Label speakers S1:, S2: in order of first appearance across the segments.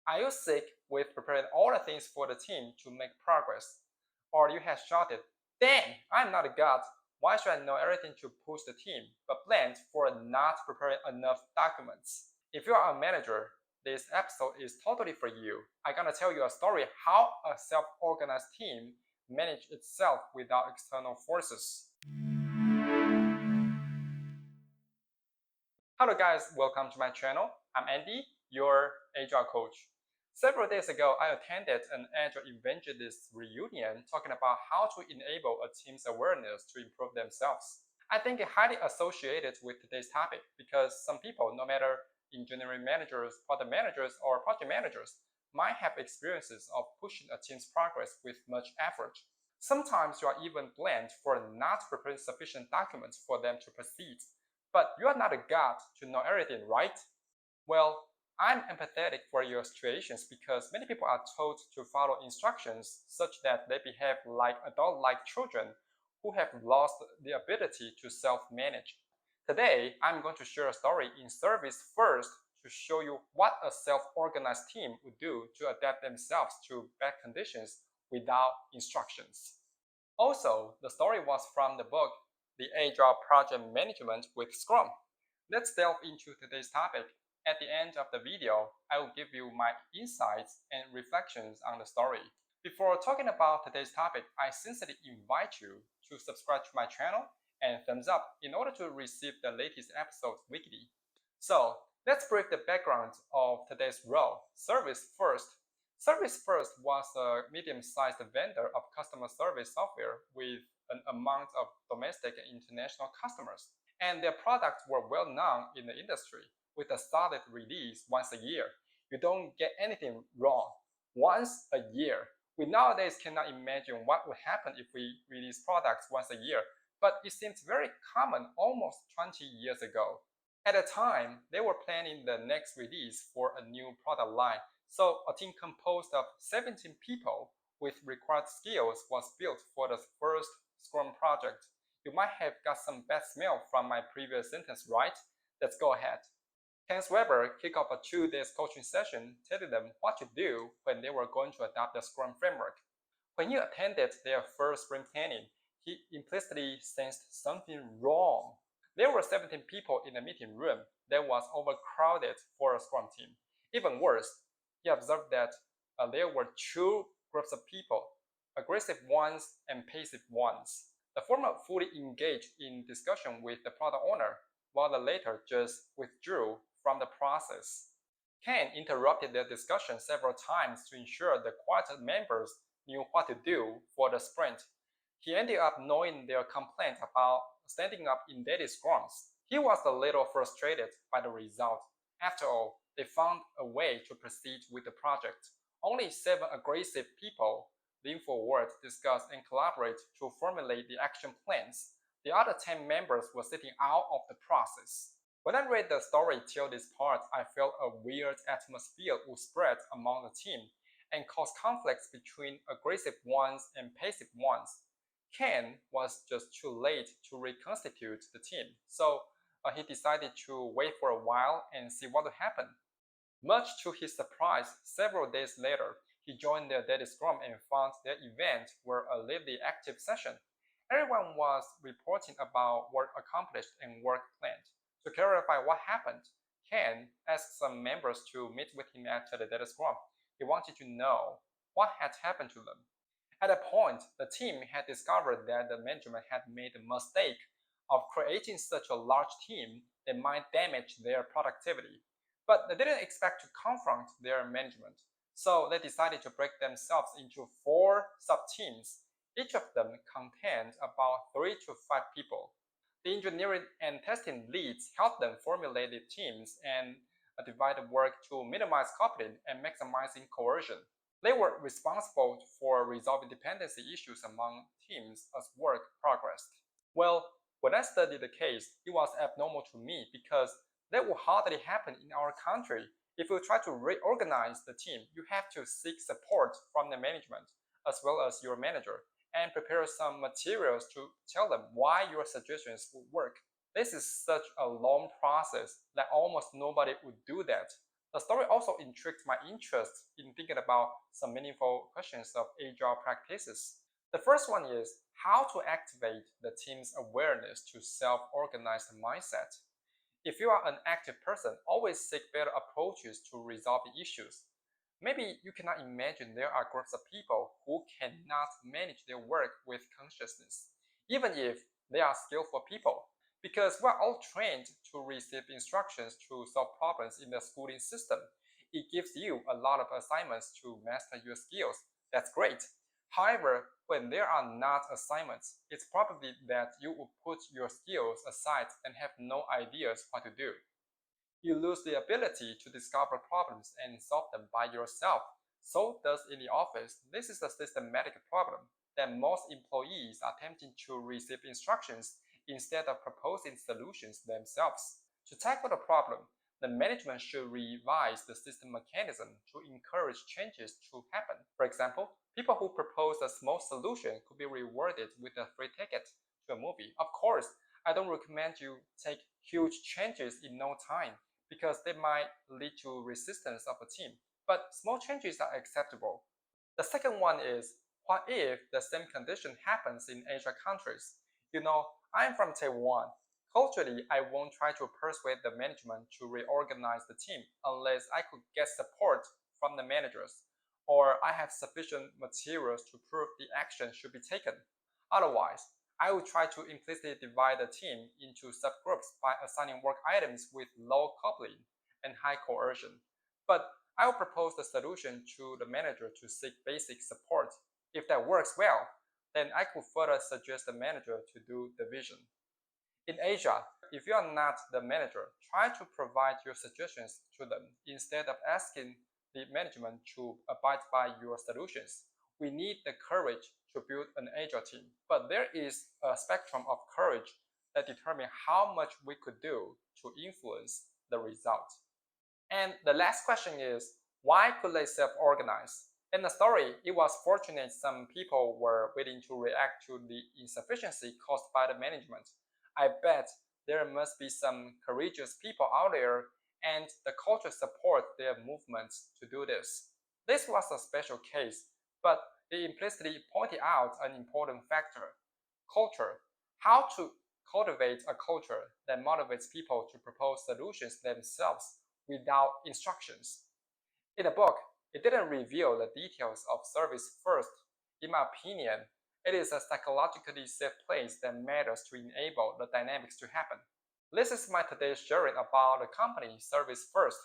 S1: Are you sick with preparing all the things for the team to make progress? Or you have shouted, "Damn, I'm not a god. Why should I know everything to push the team, but blamed for not preparing enough documents?" If you are a manager, this episode is totally for you. I'm gonna tell you a story how a self-organized team manages itself without external forces. Hello guys, welcome to my channel. I'm Andy, your Agile coach. Several days ago, I attended an Agile Evangelist reunion talking about how to enable a team's awareness to improve themselves. I think it's highly associated with today's topic because some people, no matter engineering managers, product managers, or project managers, might have experiences of pushing a team's progress with much effort. Sometimes you are even blamed for not preparing sufficient documents for them to proceed. But you are not a god to know everything, right? Well, I'm empathetic for your situations because many people are told to follow instructions such that they behave like adult-like children who have lost the ability to self-manage. Today, I'm going to share a story in Service First to show you what a self-organized team would do to adapt themselves to bad conditions without instructions. Also, the story was from the book The Agile Project Management with Scrum. Let's delve into today's topic. At the end of the video, I will give you my insights and reflections on the story. Before talking about today's topic, I sincerely invite you to subscribe to my channel and thumbs up in order to receive the latest episodes weekly. So, let's brief the background of today's role. Service1st. Service1st was a medium-sized vendor of customer service software with an amount of domestic and international customers. And their products were well known in the industry with a solid release once a year. You don't get anything wrong. Once a year. We nowadays cannot imagine what would happen if we release products once a year, but it seems very common almost 20 years ago. At the time, they were planning the next release for a new product line, so a team composed of 17 people with required skills was built for the first Scrum project. You might have got some bad smell from my previous sentence, right? Let's go ahead. Ken Weber kicked off a 2-day coaching session telling them what to do when they were going to adopt the Scrum framework. When he attended their first sprint planning, he implicitly sensed something wrong. There were 17 people in the meeting room that was overcrowded for a Scrum team. Even worse, he observed that there were two groups of people, aggressive ones and passive ones. The former fully engaged in discussion with the product owner, while the latter just withdrew from the process. Ken interrupted their discussion several times to ensure the quieter members knew what to do for the sprint. He ended up knowing their complaint about standing up in daily scrums. He was a little frustrated by the result. After all, they found a way to proceed with the project. Only 7 aggressive people leaned forward, discuss, and collaborate to formulate the action plans. The other 10 members were sitting out of the process. When I read the story till this part, I felt a weird atmosphere would spread among the team and cause conflicts between aggressive ones and passive ones. Ken was just too late to reconstitute the team, so he decided to wait for a while and see what would happen. Much to his surprise, several days later, he joined their daily scrum and found their event were a lively, active session. Everyone was reporting about work accomplished and work planned. To clarify what happened, Ken asked some members to meet with him after the daily scrum. He wanted to know what had happened to them. At that point, the team had discovered that the management had made the mistake of creating such a large team that might damage their productivity. But they didn't expect to confront their management, so they decided to break themselves into 4 sub-teams. Each of them contained about 3 to 5 people. The engineering and testing leads helped them formulate the teams and divide the work to minimize coupling and maximizing coercion. They were responsible for resolving dependency issues among teams as work progressed. Well, when I studied the case, it was abnormal to me because that would hardly happen in our country. If you try to reorganize the team, you have to seek support from the management as well as your manager and prepare some materials to tell them why your suggestions would work. This is such a long process that almost nobody would do that. The story also intrigued my interest in thinking about some meaningful questions of agile practices. The first one is how to activate the team's awareness to self-organized mindset. If you are an active person, always seek better approaches to resolve the issues. Maybe you cannot imagine there are groups of people who cannot manage their work with consciousness, even if they are skillful people. Because we're all trained to receive instructions to solve problems in the schooling system. It gives you a lot of assignments to master your skills. That's great. However, when there are not assignments, it's probably that you will put your skills aside and have no ideas what to do. You lose the ability to discover problems and solve them by yourself. So thus in the office, this is a systematic problem that most employees are attempting to receive instructions instead of proposing solutions themselves. To tackle the problem, the management should revise the system mechanism to encourage changes to happen. For example, people who propose a small solution could be rewarded with a free ticket to a movie. Of course, I don't recommend you take huge changes in no time because they might lead to resistance of a team. But small changes are acceptable. The second one is, what if the same condition happens in Asia countries? I'm from Taiwan. Culturally, I won't try to persuade the management to reorganize the team unless I could get support from the managers or I have sufficient materials to prove the action should be taken. Otherwise, I will try to implicitly divide the team into subgroups by assigning work items with low coupling and high coercion. But I will propose the solution to the manager to seek basic support. If that works well, then I could further suggest the manager to do the vision. In Asia, if you are not the manager, try to provide your suggestions to them instead of asking the management to abide by your solutions. We need the courage to build an agile team, but there is a spectrum of courage that determines how much we could do to influence the result. And the last question is, why could they self-organize? In the story, it was fortunate some people were willing to react to the insufficiency caused by the management. I bet there must be some courageous people out there and the culture support their movements to do this. This was a special case, but it implicitly pointed out an important factor: culture. How to cultivate a culture that motivates people to propose solutions themselves without instructions. In the book, it didn't reveal the details of Service First. In my opinion, it is a psychologically safe place that matters to enable the dynamics to happen. This is my today's sharing about the company Service First.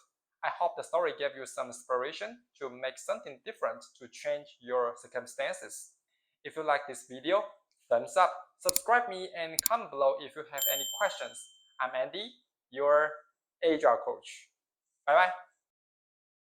S1: I hope the story gave you some inspiration to make something different to change your circumstances. If you like this video, thumbs up, subscribe me, and comment below if you have any questions. I'm Andy, your Agile coach. Bye bye.